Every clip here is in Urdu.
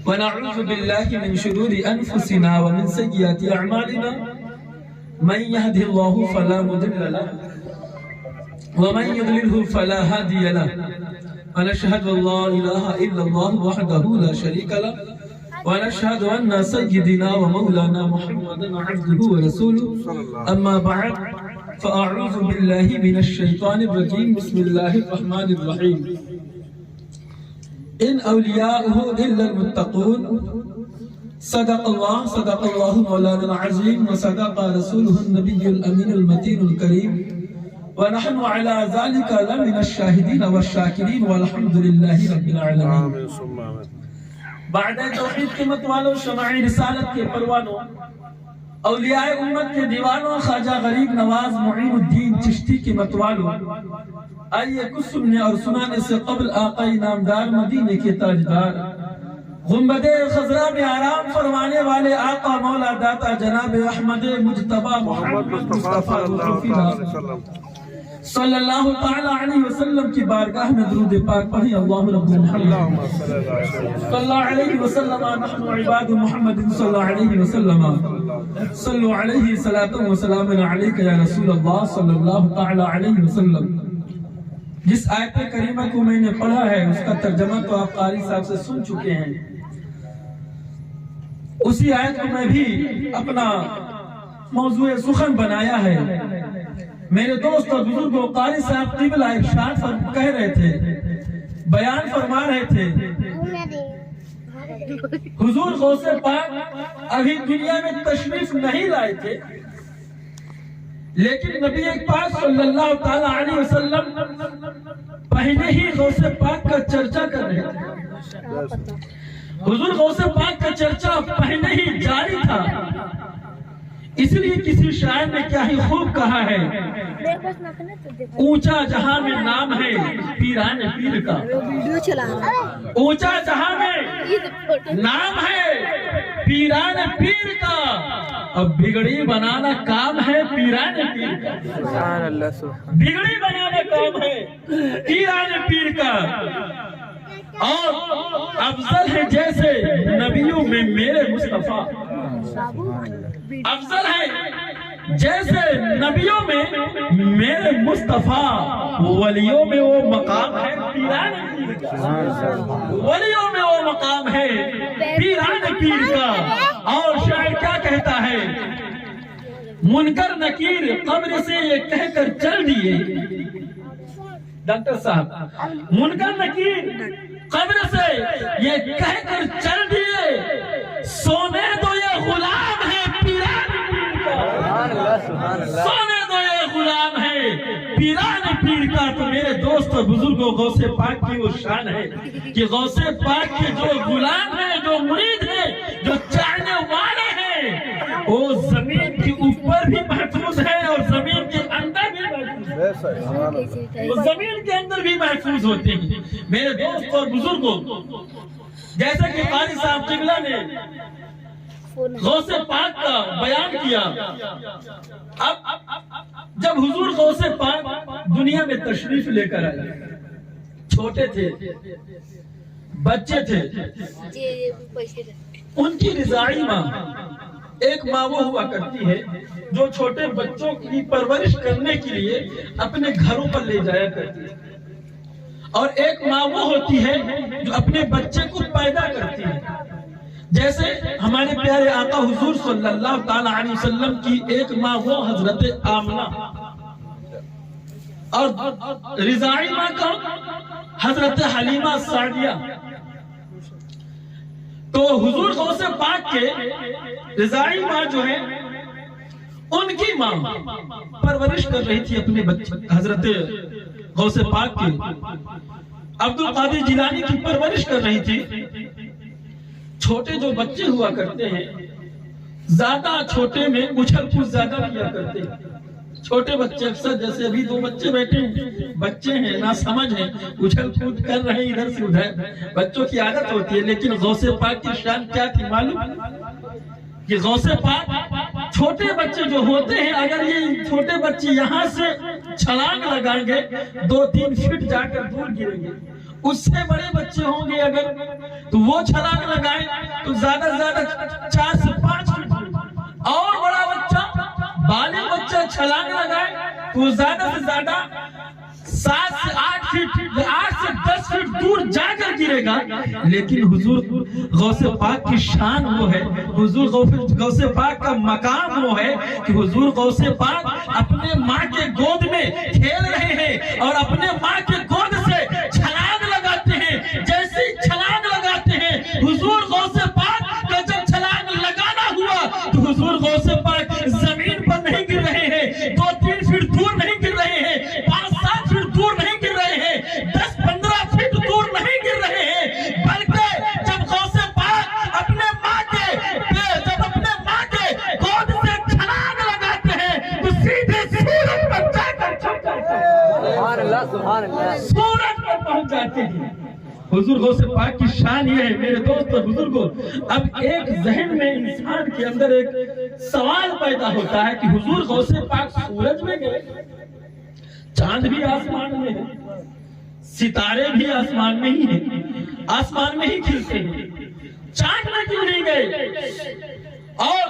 ونعوذ بالله من شرور أنفسنا ومن سيئات أعمالنا من يهده الله فلا مضل له ومن يضلله فلا هادي له ونشهد أن لا إله إلا الله وحده لا شريك له ونشهد أن سيدنا ومولانا محمدا عبده ورسوله أما بعد فأعوذ بالله من الشيطان الرجيم بسم الله الرحمن الرحيم إن أولياؤه إلا المتقون صدق الله مولانا العظيم وصدق رسوله النبي الأمين المتين الكريم ونحن على ذلك لمن الشاهدين والشاكرين والحمد لله رب العالمين. بعد توحید کے متوالوں شمعی رسالت کے پروانوں اولیاء امت کے دیوانوں خواجہ غریب نواز معین الدین چشتی کے متوالوں آئیے کچھ سننے اور سنانے سے قبل آقا نامدار مدینے کے تاجدار گنبد خضرا میں آرام فرمانے والے آقا مولا داتا جناب احمد مجتبی محمد مصطفیٰ صلی اللہ تعالی علیہ وسلم کی بارگاہ میں درود پاک پڑھی. اللہم رب محمد صلی اللہ علیہ وسلم نحن عباد محمد صلی اللہ علیہ وسلم صلو علیہ صلاۃ و سلام علیک یا رسول اللہ صلی اللہ تعالی علیہ وسلم. جس آیت کریمہ کو میں نے پڑھا ہے اس کا ترجمہ تو آپ قاری صاحب سے سن چکے ہیں. اسی آیت کو میں بھی اپنا موضوع سخن بنایا ہے. میرے دوست اور بزرگوں قاری صاحب قبلہ ارشاد کہہ رہے تھے, بیان فرما رہے تھے, حضور غوث پاک ابھی دنیا میں تشریف نہیں لائے تھے لیکن نبی پاک صلی اللہ تعالی علیہ وسلم پہلے ہی غوث پاک کا چرچا کر رہے تھے. حضور غوث پاک کا چرچا پہلے ہی جاری تھا. اس لیے کسی شاعر نے کیا ہی خوب کہا ہے, اونچا جہاں میں نام ہے پیران پیر کا, اونچا جہاں میں نام ہے پیران پیر کا, اب بگڑی بنانا کام ہے پیران پیر کا. بگڑی بنانا کام ہے پیران پیر کا. اور افضل ہے جیسے نبیوں میں میرے مصطفیٰ, افضل ہے جیسے نبیوں میں میرے مصطفیٰ, ولیوں میں وہ مقام ہے پیران پیر کا, ولیوں میں وہ مقام ہے پیران پیر کا. اور شاعر کیا کہتا ہے, منکر نکیر قبر سے یہ کہہ کر چل دیے, ڈاکٹر صاحب منکر نکیر قبر سے یہ کہہ کر چل دیے, سونے دو یہ غلام ہے پیران پیر کا, سونے دو یہ غلام ہے پیران پیر کا. تو میرے دوست اور بزرگوں غوث پاک کی وہ شان ہے کہ غوث پاک کے جو غلام ہیں, جو مرید ہیں, جو چاہنے والے ہیں, وہ زمین کے اوپر بھی محفوظ ہے اور زمین کے اندر بھی محفوظ ہے, وہ زمین کے اندر بھی محفوظ ہوتے ہیں. میرے دوست اور بزرگوں, جیسا کہ قاری صاحب قبلہ نے غوث پاک کا بیان کیا, اب جب حضور غوث پاک دنیا میں تشریف لے کر آئے, چھوٹے تھے, بچے تھے, ان کی رضاعی ماں, ایک ماں وہ ہوا کرتی ہے جو چھوٹے بچوں کی پرورش کرنے کے لیے اپنے گھروں پر لے جایا کرتی ہے, اور ایک ماں وہ ہوتی ہے جو اپنے بچے کو پیدا کرتی ہے. جیسے ہمارے پیارے آقا حضور صلی اللہ تعالی علیہ وسلم کی ایک ماں وہ حضرت آمنہ, اور رضاعی ماں کا حضرت حلیمہ سعدیہ. تو حضور غوث پاک کے رضاعی ماں جو ہے, ان کی ماں پرورش کر رہی تھی اپنے بچے حضرت غوث پاک کی. عبد القادر جیلانی کی پرورش کر رہی تھی. چھوٹے جو بچے ہوا کرتے ہیں, زیادہ چھوٹے میں اچھل کود زیادہ کیا کرتے ہیں. چھوٹے بچے اکثر, جیسے ابھی دو بچے بیٹھے ہیں, بچے ہیں نا سمجھ ہیں, اچھل کود کر رہے ہیں ادھر سے ادھر, بچوں کی عادت ہوتی ہے. لیکن غوث پاک کی شان کیا تھی معلوم, کہ غوث پاک چھوٹے بچے جو ہوتے ہیں, اگر یہ چھوٹے بچے یہاں سے چھلانگ لگائیں گے 2-3 فٹ جا کر دور گریں گے, اس سے بڑے بچے ہوں گے اگر تو وہ چھلانگ لگائیں تو زیادہ سے زیادہ 4 سے 5 فٹ، اور بڑا بچہ بالغ بچہ چھلانگ لگائے تو زیادہ سے زیادہ 7 سے 8 فٹ یا 8 سے 10 فٹ دور جا کر گرے گا۔ لیکن حضور غوث پاک کی شان وہ ہے، حضور غوث پاک کا مقام وہ ہے کہ حضور غوث پاک اپنے ماں کے گود میں کھیل رہے ہیں اور اپنے ماں کے گود سے چھلانگ لگاتے ہیں۔ جیسے چھلانگ لگاتے ہیں حضور غوث پاک کا جب چھلانگ لگانا ہوا تو حضور غوث پاک زمین پر نہیں گر رہے ہیں، 2-3 فٹ دور نہیں گر رہے ہیں، 5-7 فٹ دور نہیں گر رہے ہیں، 10-15 فٹ دور نہیں گر رہے ہیں، بلکہ جب غوث پاک اپنے ماں کے گود سے چھلانگ لگاتے ہیں تو سیدھے سورج پر جا کر چھپتے ہیں، سورج پر پہنچ جاتے ہیں۔ حضور غوث پاک کی شان یہ ہے میرے دوست اور بزرگوں۔ اب ایک ذہن میں انسان کے اندر ایک سوال پیدا ہوتا ہے کہ حضور غوث پاک سورج میں گئے، چاند بھی آسمان میں ہے، ستارے بھی آسمان میں ہی ہیں، آسمان میں ہی کھلتے ہیں، چاند میں کیوں نہیں گئے اور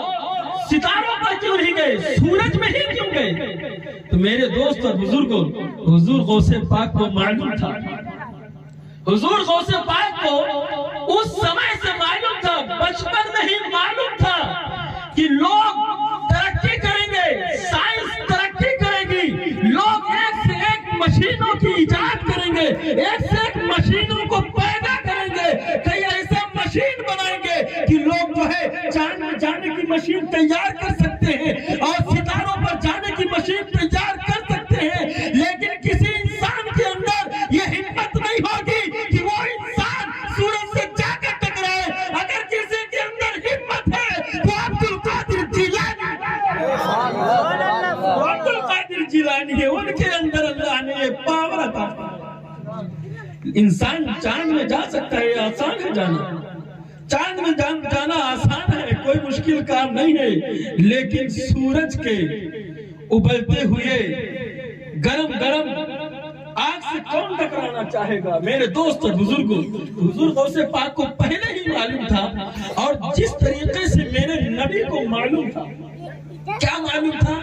ستاروں پر کیوں نہیں گئے، سورج میں ہی کیوں گئے؟ تو میرے دوست اور بزرگوں، حضور غوث پاک کو معلوم تھا، حضور غوث پاک کو اس سمے سے معلوم تھا، بچپن میں ہی معلوم تھا کہ لوگ ترقی کریں گے، سائنس ترقی کرے گی، لوگ ایک سے ایک مشینوں کی ایجاد کریں گے، ایک سے ایک مشینوں کو پیدا کریں گے، کئی ایسا مشین بنائیں گے کہ لوگ جو ہے چاند میں جانے کی مشین تیار کر سکتے ہیں اور ستاروں پر جانے کی مشین تیار کر سکتے ہیں۔ لیکن کسی انسان کے اندر یہ ہمت نہیں ہوگی کہ وہ انسان سورج سے جا کر ٹکرائے۔ اگر کسی کے اندر ہمت ہے تو عبدالقادر جیلانی ہے، ان کے اندر اللہ نے یہ پاور عطا کیا۔ انسان چاند میں جا سکتا ہے، آسان ہے جانا، چاند میں جانا آسان ہے، کوئی مشکل کام نہیں ہے، لیکن سورج کے ابلتے ہوئے گرم گرم آگ سے کون ٹکرانا چاہے گا؟ میرے دوست اور بزرگوں، حضور غوث پاک کو پہلے ہی معلوم تھا، اور جس طریقے سے میرے نبی کو معلوم تھا، کیا معلوم تھا؟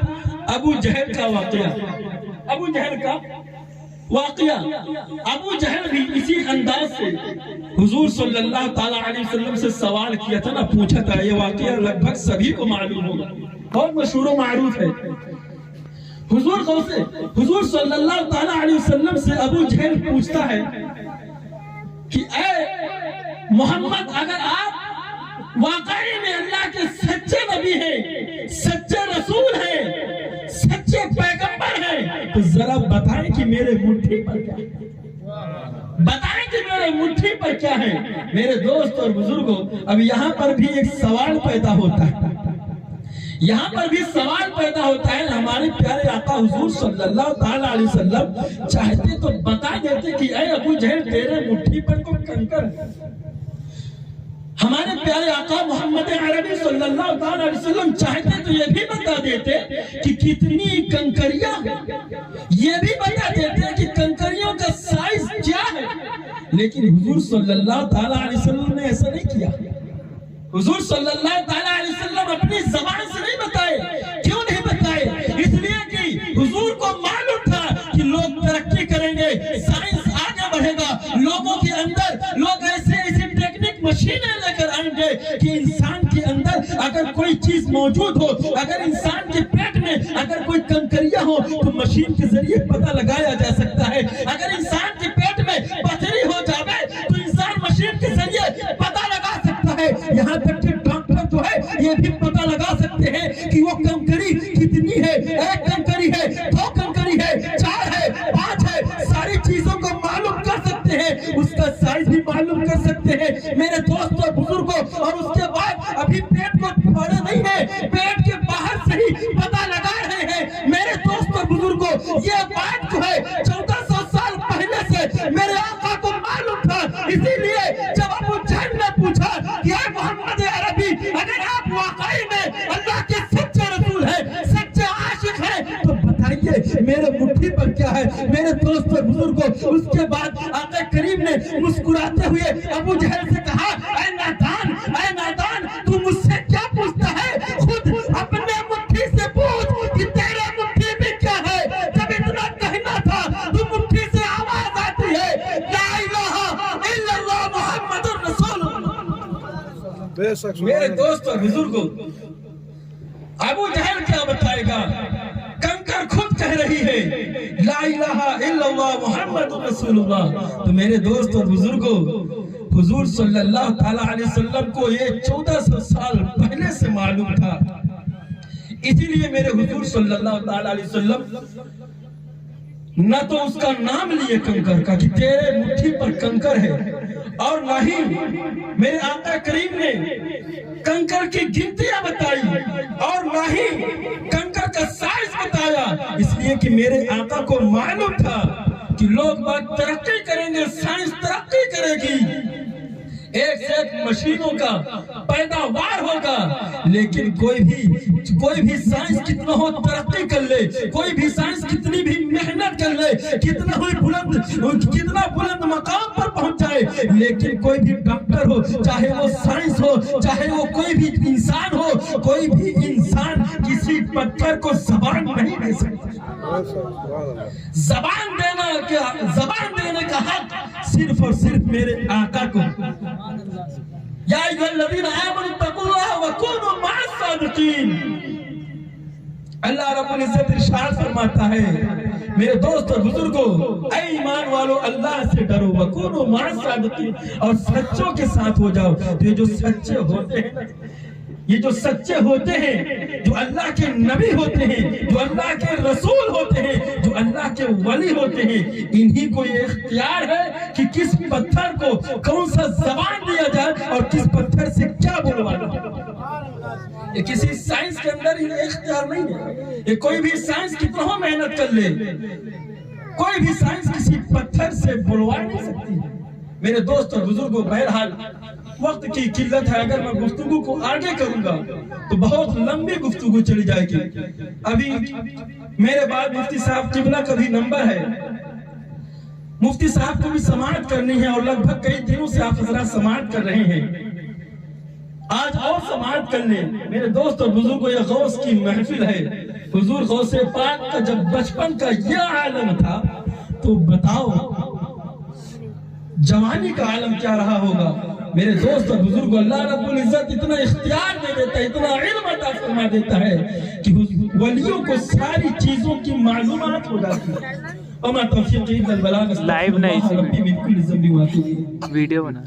ابو جہل کا واقعہ، ابو جہل کا واقعہ، ابو جہل بھی اسی انداز سے حضور صلی اللہ تعالیٰ علیہ وسلم سے سوال کیا تھا نا، پوچھا تھا، یہ واقعہ لگ بھگ سبھی کو معلوم ہوگا، بہت مشہور و معروف ہے۔ حضور صلی اللہ تعالیٰ علیہ وسلم سے ابو جہل پوچھتا ہے کہ اے محمد، اگر آپ واقعی میں اللہ کے سچے نبی ہیں، سچے رسول ہیں، سچے پیغمبر ہیں، تو ذرا بتائیں کہ میرے مٹھی پر کیا ہے، بتائیں کہ میرے مٹھی پر کیا ہے۔ میرے دوست اور بزرگوں، اب یہاں پر بھی ایک سوال پیدا ہوتا ہے، یہاں پر بھی سوال پیدا ہوتا ہے۔ ہمارے پیارے آقا حضور صلی اللہ تعالیٰ علیہ وسلم چاہتے تو بتا دیتے کہ اے ابو جہل، تیرے مٹھی پر کوئی کنکر ہے۔ ہمارے پیارے آقا محمد عربی صلی اللہ تعالیٰ علیہ وسلم چاہتے تو یہ بھی بتا دیتے کہ کتنی کنکریاں ہیں، یہ بھی بتا دیتے کہ کنکریوں کا سائز کیا ہے، لیکن حضور صلی اللہ تعالیٰ علیہ وسلم نے ایسا نہیں کیا۔ حضور صلی اللہ تعالیٰ علیہ وسلم اپنی زبان سے نہیں بتائے۔ کیوں نہیں بتائے؟ اس لیے کہ حضور کو معلوم تھا کہ لوگ ترقی کریں گے، سائنس آگے بڑھے گا، لوگوں کے اندر لوگ ایسے ٹیکنک مشینیں لے کر آئیں گے کہ انسان کے اندر اگر کوئی چیز موجود ہو، اگر انسان کے پیٹ میں اگر کوئی کنکریاں ہو تو مشین کے ذریعے پتہ لگایا جا سکتا ہے۔ اگر انسان کے پیٹ میں پتھری ہو جائے تو انسان مشین کے ذریعے پتہ لگا سکتا ہے۔ یہاں تک کہ ڈاکٹر جو ہے یہ بھی پتہ لگا سکتے ہیں کہ وہ کنکری کتنی ہے، 1 کنکری ہے، 2 کنکری ہے، 4 ہے، 5 ہے، ساری چیزوں کو معلوم کر سکتے ہیں، اس کا سائز بھی معلوم کر سکتے ہیں۔ میرے دوست اور بزرگوں، اور اس کے بعد ابھی پیٹ کو پھاڑا نہیں ہے، پیٹ کے باہر سے ہی پتہ لگا رہے ہیں۔ میرے دوست اور بزرگوں، یہ بات جو ہے 1400 سال پہلے سے میرے آقا کو معلوم تھا، اسی لیے جب ابو جہل نے پوچھا کہ اے محمد عربی، اگر آپ واقعی میں اللہ کے سچے رسول ہیں، سچے عاشق ہیں، تو بتائیے میرے مٹھی پر کیا ہے۔ میرے دوست اور بزرگوں، اس کے بعد آقا کریم نے میرے دوست اور بزرگوں، ابو جہل کیا بتائے گا؟ کنکر خود کہہ رہی ہے لا الہ الا اللہ محمد رسول اللہ۔ تو میرے دوست اور بزرگوں، حضور صلی اللہ تعالیٰ علیہ وسلم کو یہ 1400 سال پہلے سے معلوم تھا، اسی لیے میرے حضور صلی اللہ تعالیٰ علیہ وسلم نہ تو اس کا نام لیے کنکر کا کہ تیرے مٹھی پر کنکر ہے، اور نہ ہی میرے آقا کریم نے کنکر کی گنتیاں بتائی، اور نہ ہی کنکر کا سائز بتایا، اس لیے کہ میرے آقا کو معلوم تھا کہ لوگ بات ترقی کریں گے، سائنس ترقی کرے گی، ایک سے ایک مشینوں کا پیداوار ہوگا، لیکن کوئی بھی سائنس کتنا ہو ترقی کر لے، کوئی بھی سائنس کتنی بھی محنت کر لے، کتنا بلند مقام پر پہنچ جائے، لیکن کوئی بھی ڈاکٹر ہو، چاہے وہ سائنس ہو، چاہے وہ کوئی بھی انسان ہو، کوئی بھی انسان کسی پتھر کو زبان نہیں دے سکتا۔ زبان دینے کا حق صرف اور صرف میرے آقا کو۔ یا ایھا الذین آمنوا اتقوا اللہ وکونوا مع الصادقین۔ اللہ رب العزت ارشاد فرماتا ہے میرے دوست اور بزرگوں، اے ایمان والو اللہ سے ڈرو، وکونوا مع الصادقین، اور سچوں کے ساتھ ہو جاؤ۔ تو یہ جو سچے ہوتے ہیں، یہ جو سچے ہوتے ہیں، جو اللہ کے نبی ہوتے ہیں، جو اللہ کے رسول ہوتے ہیں، جو اللہ کے ولی ہوتے ہیں، انہی کو یہ اختیار ہے کہ کس پتھر کو کون سا زبان دیا جائے اور کس پتھر سے کیا بولوانا ہے۔ یہ کسی سائنس کے اندر یہ اختیار نہیں ہے۔ یہ کوئی بھی سائنس کتنا محنت کر لے، کوئی بھی سائنس کسی پتھر سے بلوا نہیں سکتی۔ میرے دوست اور بزرگوں، بہرحال وقت کی قلت ہے، اگر میں گفتگو کو آگے کروں گا تو بہت لمبی گفتگو چلی جائے گی۔ ابھی میرے بعد مفتی صاحب قبلہ کا بھی نمبر ہے، مفتی صاحب کو بھی سماعت کرنی ہے، اور لگ بھگ کئی دنوں سے آپ حضرات سماعت کر رہے ہیں، آج اور سماعت کر لیں۔ میرے دوست اور بزرگوں، یہ غوث کی محفل ہے۔ حضور غوث پاک کا جب بچپن کا یہ عالم تھا تو بتاؤ جوانی کا عالم کیا رہا ہوگا۔ میرے دوست اور بزرگوں، اللہ رب العزت اتنا اختیار دے دیتا ہے، اتنا علم عطا فرما دیتا ہے کہ ولیوں کو ساری چیزوں کی معلومات ہو جاتی ہے۔ وما توفیقی الا باللہ، لائیو نہیں، ربی من کل ذنب واتوب۔ ویڈیو بنا